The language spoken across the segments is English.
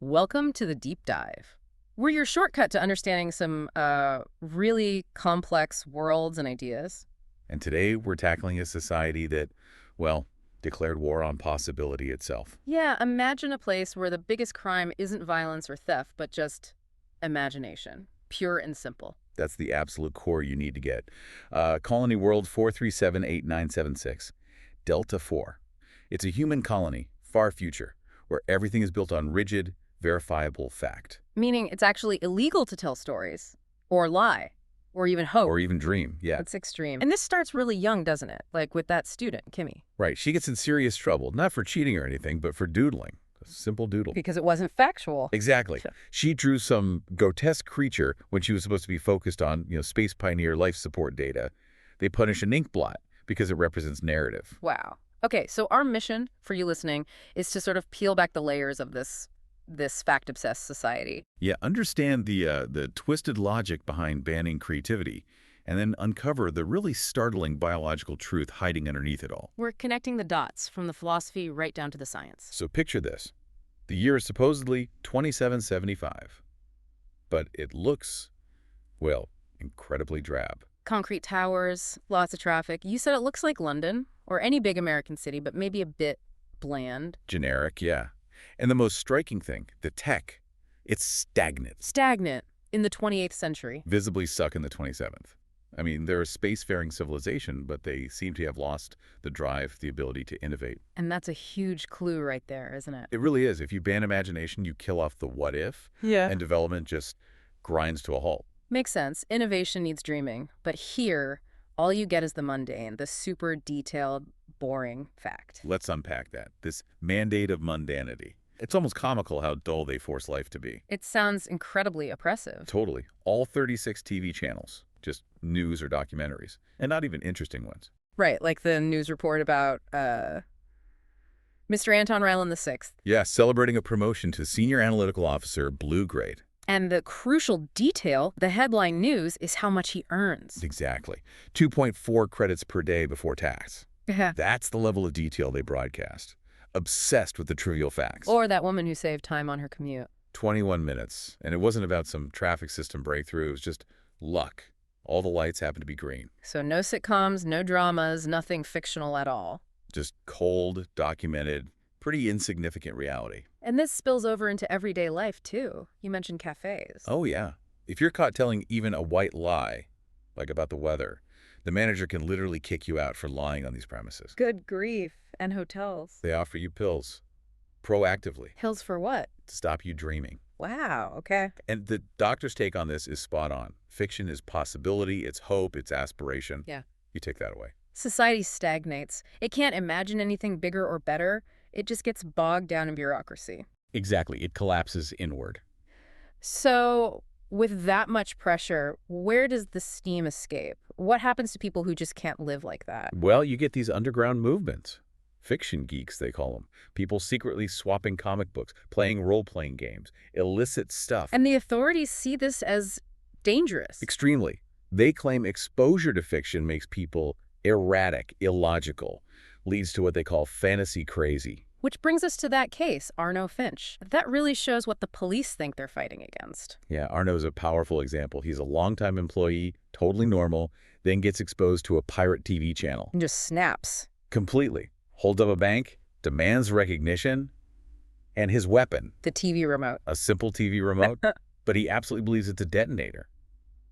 Welcome to the deep dive. We're your shortcut to understanding some really complex worlds and ideas. And today we're tackling a society that, well, declared war on possibility itself. Yeah, imagine a place where the biggest crime isn't violence or theft, but just imagination, pure and simple. That's the absolute core you need to get. Colony World 4378976, Delta 4. It's a human colony, far future, where everything is built on rigid, verifiable fact. Meaning it's actually illegal to tell stories, or lie, or even hope. Or even dream, yeah. That's extreme. And this starts really young, doesn't it? Like with that student, Kimmi. Right, she gets in serious trouble, not for cheating or anything, but for doodling. A simple doodle. Because it wasn't factual. Exactly. Sure. She drew some grotesque creature when she was supposed to be focused on, space pioneer life support data. They punish an ink blot because it represents narrative. Wow. Okay, so our mission for you listening is to sort of peel back the layers of this fact-obsessed society. Yeah, understand the twisted logic behind banning creativity, and then uncover the really startling biological truth hiding underneath it all. We're connecting the dots from the philosophy right down to the science. So picture this. The year is supposedly 2775, but it looks, well, incredibly drab. Concrete towers, lots of traffic. You said it looks like London, or any big American city, but maybe a bit bland. Generic, yeah. And the most striking thing, the tech, it's stagnant. Stagnant in the 28th century. Visibly stuck in the 27th. I mean, they're a spacefaring civilization, but they seem to have lost the drive, the ability to innovate. And that's a huge clue right there, isn't it? It really is. If you ban imagination, you kill off the what if, and development just grinds to a halt. Makes sense. Innovation needs dreaming. But here, all you get is the mundane, the super detailed, boring fact. Let's unpack that. This mandate of mundanity. It's almost comical how dull they force life to be. It sounds incredibly oppressive. Totally. All 36 TV channels, just news or documentaries, and not even interesting ones. Right, like the news report about Mr. Anton Ryland VI. Yeah, celebrating a promotion to senior analytical officer, blue grade. And the crucial detail, the headline news, is how much he earns. Exactly. 2.4 credits per day before tax. Yeah. That's the level of detail they broadcast. Obsessed with the trivial facts. Or that woman who saved time on her commute. 21 minutes. And it wasn't about some traffic system breakthrough. It was just luck. All the lights happened to be green. So no sitcoms, no dramas, nothing fictional at all. Just cold, documented, pretty insignificant reality. And this spills over into everyday life, too. You mentioned cafes. Oh, yeah. If you're caught telling even a white lie, like about the weather, the manager can literally kick you out for lying on these premises. Good grief. And hotels. They offer you pills, proactively, Pills for what? to stop you dreaming. Wow, okay. And the doctor's take on this is spot on. Fiction is possibility, it's hope, it's aspiration. Yeah. You take that away. Society stagnates. It can't imagine anything bigger or better. It just gets bogged down in bureaucracy. Exactly. It collapses inward. So, with that much pressure, where does the steam escape? What happens to people who just can't live like that? Well, you get these underground movements. Fiction geeks, they call them. People secretly swapping comic books, playing role-playing games, illicit stuff. And the authorities see this as dangerous. Extremely. They claim exposure to fiction makes people erratic, illogical, leads to what they call fantasy crazy. Which brings us to that case, Arno Finch. That really shows what the police think they're fighting against. Yeah, Arno's a powerful example. He's a longtime employee, totally normal, then gets exposed to a pirate TV channel. And just snaps. Completely. Holds up a bank, demands recognition, and his weapon. The TV remote. A simple TV remote, but he absolutely believes it's a detonator.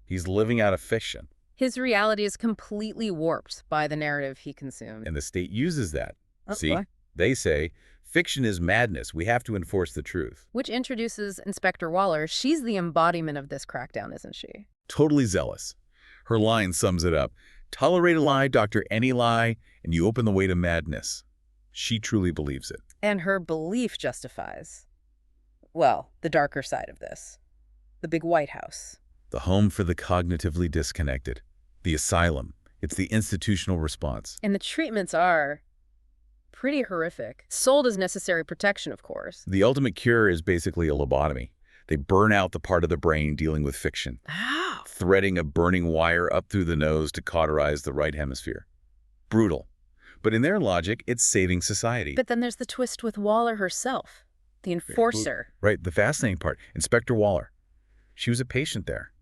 He's living out a fiction. His reality is completely warped by the narrative he consumed. And the state uses that. Oh, See? boy. They say, fiction is madness. We have to enforce the truth. Which introduces Inspector Waller. She's the embodiment of this crackdown, isn't she? Totally zealous. Her line sums it up. Tolerate a lie, doctor, any lie, and you open the way to madness. She truly believes it. And her belief justifies, well, the darker side of this. The big White House. The home for the cognitively disconnected. The asylum. It's the institutional response. And the treatments are pretty horrific. Sold as necessary protection, of course. The ultimate cure is basically a lobotomy. They burn out the part of the brain dealing with fiction, How? threading a burning wire up through the nose to cauterize the right hemisphere. Brutal. But in their logic, it's saving society. But then there's the twist with Waller herself. The enforcer. Right, the fascinating part, Inspector Waller. She was a patient there.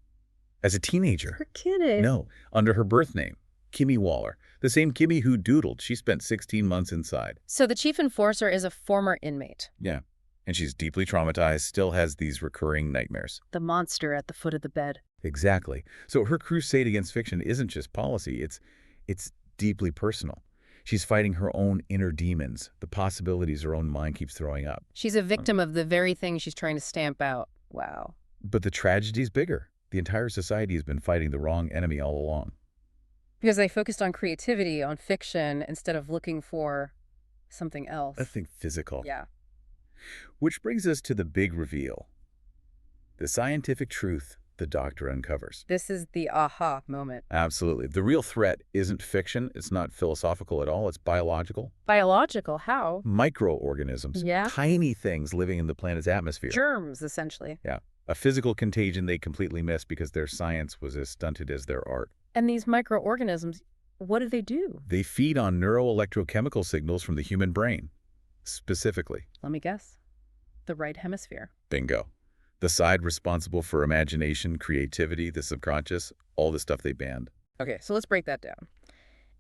As a teenager. You're kidding. No, under her birth name, Kimmi Waller. The same Kimmi who doodled. She spent 16 months inside. So the chief enforcer is a former inmate. Yeah, and she's deeply traumatized, still has these recurring nightmares. The monster at the foot of the bed. Exactly. So her crusade against fiction isn't just policy, it's deeply personal. She's fighting her own inner demons, the possibilities her own mind keeps throwing up. She's a victim of the very thing she's trying to stamp out. Wow. But the tragedy's bigger. The entire society has been fighting the wrong enemy all along. Because they focused on creativity, on fiction, instead of looking for something else. I think physical. Yeah. Which brings us to the big reveal. The scientific truth the doctor uncovers. This is the aha moment. Absolutely. The real threat isn't fiction. It's not philosophical at all. It's biological. Biological? How? Microorganisms. Yeah. Tiny things living in the planet's atmosphere. Germs, essentially. Yeah. A physical contagion they completely missed because their science was as stunted as their art. And these microorganisms, what do they do? They feed on neuroelectrochemical signals from the human brain. Specifically. Let me guess. The right hemisphere. Bingo. The side responsible for imagination, creativity, the subconscious, all the stuff they banned. Okay, so let's break that down.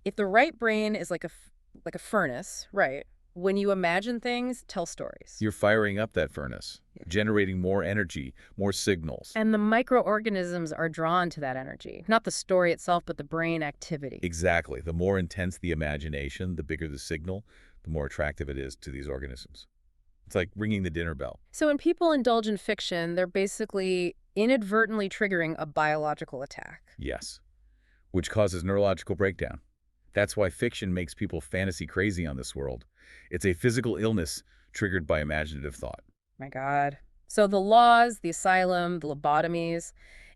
If the right brain is like a furnace, right? When you imagine things, tell stories. You're firing up that furnace, generating more energy, more signals. And the microorganisms are drawn to that energy. Not the story itself, but the brain activity. Exactly. The more intense the imagination, the bigger the signal, the more attractive it is to these organisms. It's like ringing the dinner bell. So when people indulge in fiction, they're basically inadvertently triggering a biological attack. Yes. Which causes neurological breakdown. That's why fiction makes people fantasy crazy on this world. It's a physical illness triggered by imaginative thought. My God. So the laws, the asylum, the lobotomies,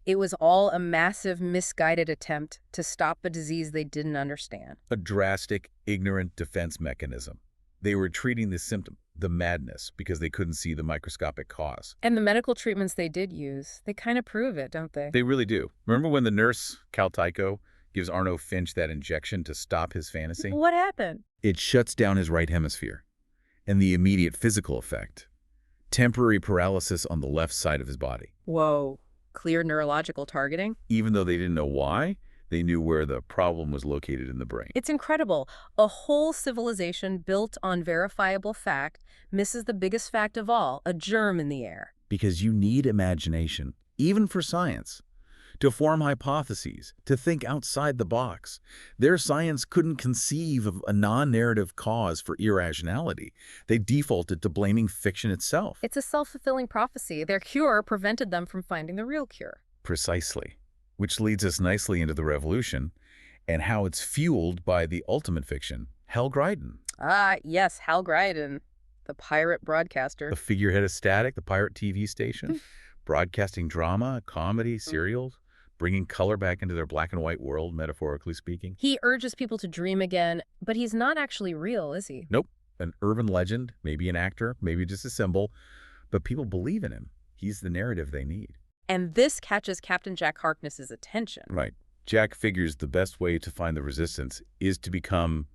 it was all a massive, misguided attempt to stop a disease they didn't understand. A drastic, ignorant defense mechanism. They were treating the symptom, the madness, because they couldn't see the microscopic cause. And the medical treatments they did use, they kind of prove it, don't they? They really do. Remember when the nurse, Cal Tycho, gives Arno Finch that injection to stop his fantasy? What happened? It shuts down his right hemisphere. And the immediate physical effect, temporary paralysis on the left side of his body. Whoa. Clear neurological targeting? Even though they didn't know why, they knew where the problem was located in the brain. It's incredible. A whole civilization built on verifiable fact misses the biggest fact of all, a germ in the air. Because you need imagination, even for science, to form hypotheses, to think outside the box. Their science couldn't conceive of a non-narrative cause for irrationality. They defaulted to blaming fiction itself. It's a self-fulfilling prophecy. Their cure prevented them from finding the real cure. Precisely. Which leads us nicely into the revolution and how it's fueled by the ultimate fiction, Hal Gryden. Ah, yes, Hal Gryden, the pirate broadcaster. The figurehead of Static, the pirate TV station, broadcasting drama, comedy, serials, bringing color back into their black and white world, metaphorically speaking. He urges people to dream again, but he's not actually real, is he? Nope. An urban legend, maybe an actor, maybe just a symbol, but people believe in him. He's the narrative they need. And this catches Captain Jack Harkness's attention. Right. Jack figures the best way to find the resistance is to become,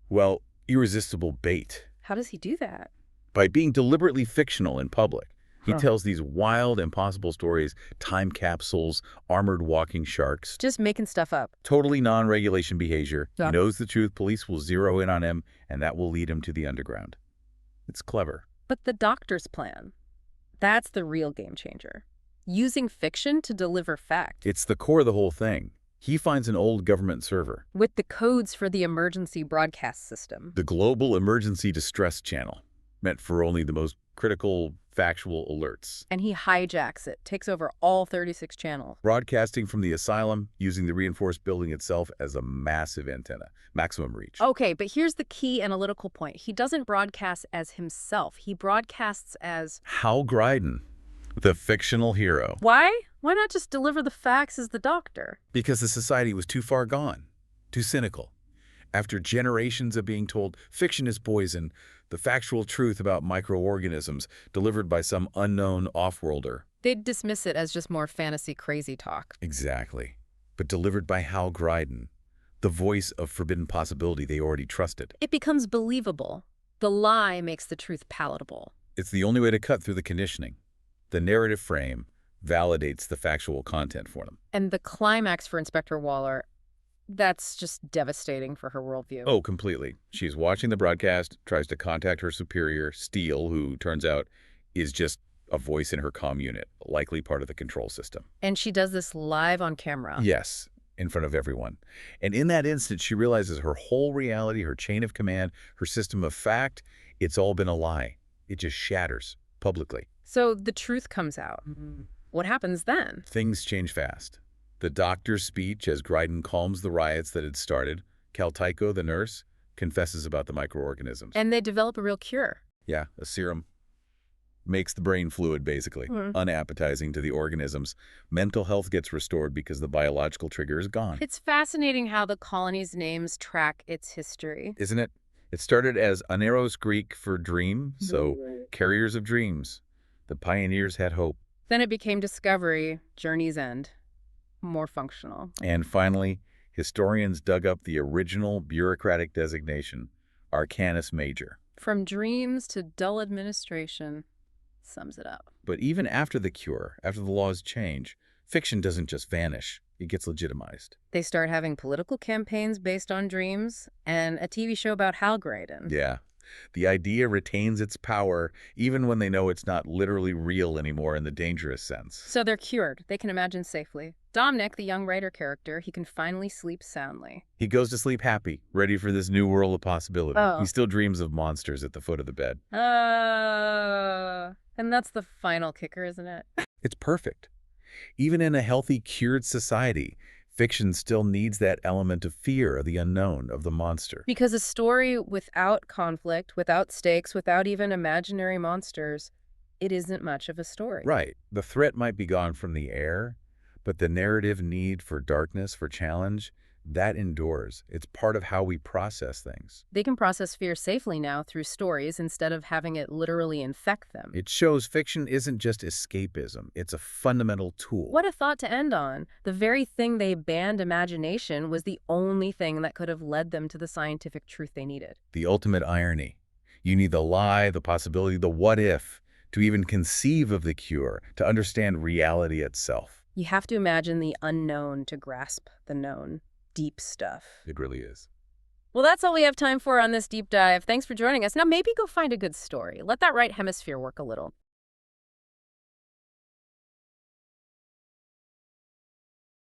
well, irresistible bait. How does he do that? By being deliberately fictional in public. He tells these wild, impossible stories, time capsules, armored walking sharks. Just making stuff up. Totally non-regulation behavior. Yeah. He knows the truth. Police will zero in on him, and that will lead him to the underground. It's clever. But the doctor's plan, that's the real game changer. Using fiction to deliver fact. It's the core of the whole thing. He finds an old government server. With the codes for the emergency broadcast system. The Global Emergency Distress Channel, meant for only the most critical, factual alerts. And he hijacks it, takes over all 36 channels. Broadcasting from the asylum, using the reinforced building itself as a massive antenna, maximum reach. Okay, but here's the key analytical point. He doesn't broadcast as himself. He broadcasts as... Hal Gryden, the fictional hero. Why? Why not just deliver the facts as the doctor? Because the society was too far gone, too cynical. After generations of being told fiction is poison, the factual truth about microorganisms delivered by some unknown off-worlder. They'd dismiss it as just more fantasy crazy talk. Exactly. But delivered by Hal Gryden, the voice of forbidden possibility they already trusted. It becomes believable. The lie makes the truth palatable. It's the only way to cut through the conditioning. The narrative frame validates the factual content for them. And the climax for Inspector Waller, that's just devastating for her worldview. Oh, completely. She's watching the broadcast, tries to contact her superior, Steele, who turns out is just a voice in her comm unit, likely part of the control system. And she does this live on camera. Yes, in front of everyone. And in that instant, she realizes her whole reality, her chain of command, her system of fact, it's all been a lie. It just shatters publicly. So the truth comes out. What happens then? Things change fast. The doctor's speech as Gryden calms the riots that had started. Tycho, the nurse, confesses about the microorganisms. And they develop a real cure. Yeah, a serum. Makes the brain fluid, basically. Unappetizing to the organisms. Mental health gets restored because the biological trigger is gone. It's fascinating how the colony's names track its history. Isn't it? It started as Aneros Greek for dream, so carriers of dreams. The pioneers had hope. Then it became Discovery, Journey's End. More functional. And finally, historians dug up the original bureaucratic designation, Arcanus Major. From dreams to dull administration. Sums it up. But even after the cure, after the laws change, fiction doesn't just vanish. It gets legitimized. They start having political campaigns based on dreams and a TV show about Hal Graydon. Yeah. The idea retains its power even when they know it's not literally real anymore in the dangerous sense. So they're cured. They can imagine safely. Dominic, the young writer character, he can finally sleep soundly. He goes to sleep happy, ready for this new world of possibility. Oh. He still dreams of monsters at the foot of the bed. And that's the final kicker, isn't it? It's perfect. Even in a healthy, cured society, fiction still needs that element of fear of the unknown, of the monster. Because a story without conflict, without stakes, without even imaginary monsters, it isn't much of a story. Right. The threat might be gone from the air, but the narrative need for darkness, for challenge, that endures. It's part of how we process things. They can process fear safely now through stories instead of having it literally infect them. It shows fiction isn't just escapism. It's a fundamental tool. What a thought to end on. The very thing they banned imagination was the only thing that could have led them to the scientific truth they needed. The ultimate irony. You need the lie, the possibility, the what if, to even conceive of the cure, to understand reality itself. You have to imagine the unknown to grasp the known. Deep stuff. It really is. Well, that's all we have time for on this deep dive. Thanks for joining us. Now maybe go find a good story. Let that right hemisphere work a little.